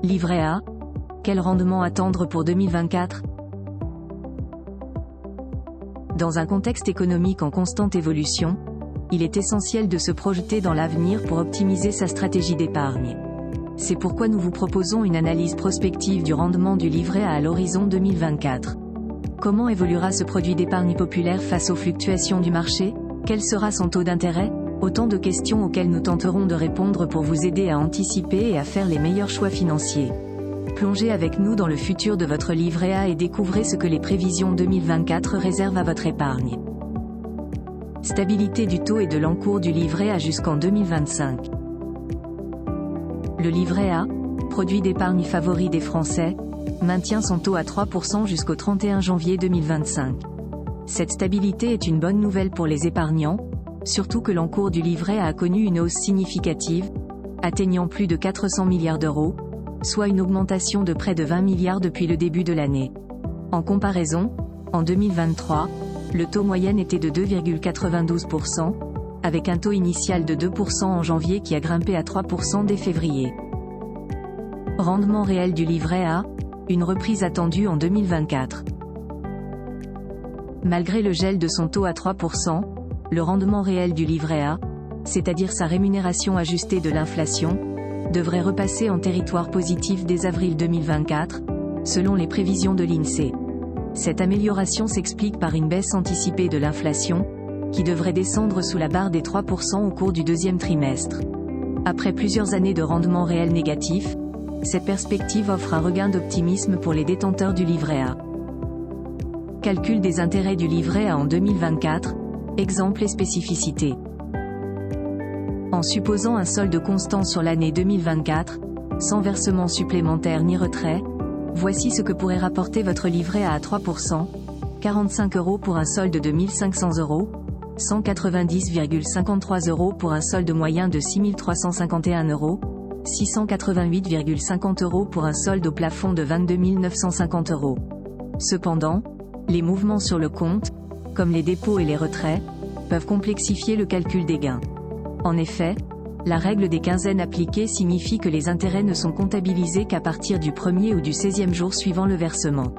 Livret A. Quel rendement attendre pour 2024? Dans un contexte économique en constante évolution, il est essentiel de se projeter dans l'avenir pour optimiser sa stratégie d'épargne. C'est pourquoi nous vous proposons une analyse prospective du rendement du livret A à l'horizon 2024. Comment évoluera ce produit d'épargne populaire face aux fluctuations du marché? Quel sera son taux d'intérêt? Autant de questions auxquelles nous tenterons de répondre pour vous aider à anticiper et à faire les meilleurs choix financiers. Plongez avec nous dans le futur de votre livret A et découvrez ce que les prévisions 2024 réservent à votre épargne. Stabilité du taux et de l'encours du livret A jusqu'en 2025. Le livret A, produit d'épargne favori des Français, maintient son taux à 3% jusqu'au 31 janvier 2025. Cette stabilité est une bonne nouvelle pour les épargnants, surtout que l'encours du livret A connu une hausse significative, atteignant plus de 400 milliards d'euros, soit une augmentation de près de 20 milliards depuis le début de l'année. En comparaison, en 2023, le taux moyen était de 2,92%, avec un taux initial de 2% en janvier qui a grimpé à 3% dès février. Rendement réel du livret A, une reprise attendue en 2024. Malgré le gel de son taux à 3%, le rendement réel du livret A, c'est-à-dire sa rémunération ajustée de l'inflation, devrait repasser en territoire positif dès avril 2024, selon les prévisions de l'INSEE. Cette amélioration s'explique par une baisse anticipée de l'inflation, qui devrait descendre sous la barre des 3% au cours du deuxième trimestre. Après plusieurs années de rendement réel négatif, cette perspective offre un regain d'optimisme pour les détenteurs du livret A. Calcul des intérêts du livret A en 2024, exemples et spécificités. En supposant un solde constant sur l'année 2024, sans versement supplémentaire ni retrait, voici ce que pourrait rapporter votre livret A à 3%, 45 € pour un solde de 1 500 €, 190,53 € pour un solde moyen de 6 351 €, 688,50 € pour un solde au plafond de 22 950 €. Cependant, les mouvements sur le compte, comme les dépôts et les retraits, peuvent complexifier le calcul des gains. En effet, la règle des quinzaines appliquée signifie que les intérêts ne sont comptabilisés qu'à partir du 1er ou du 16e jour suivant le versement.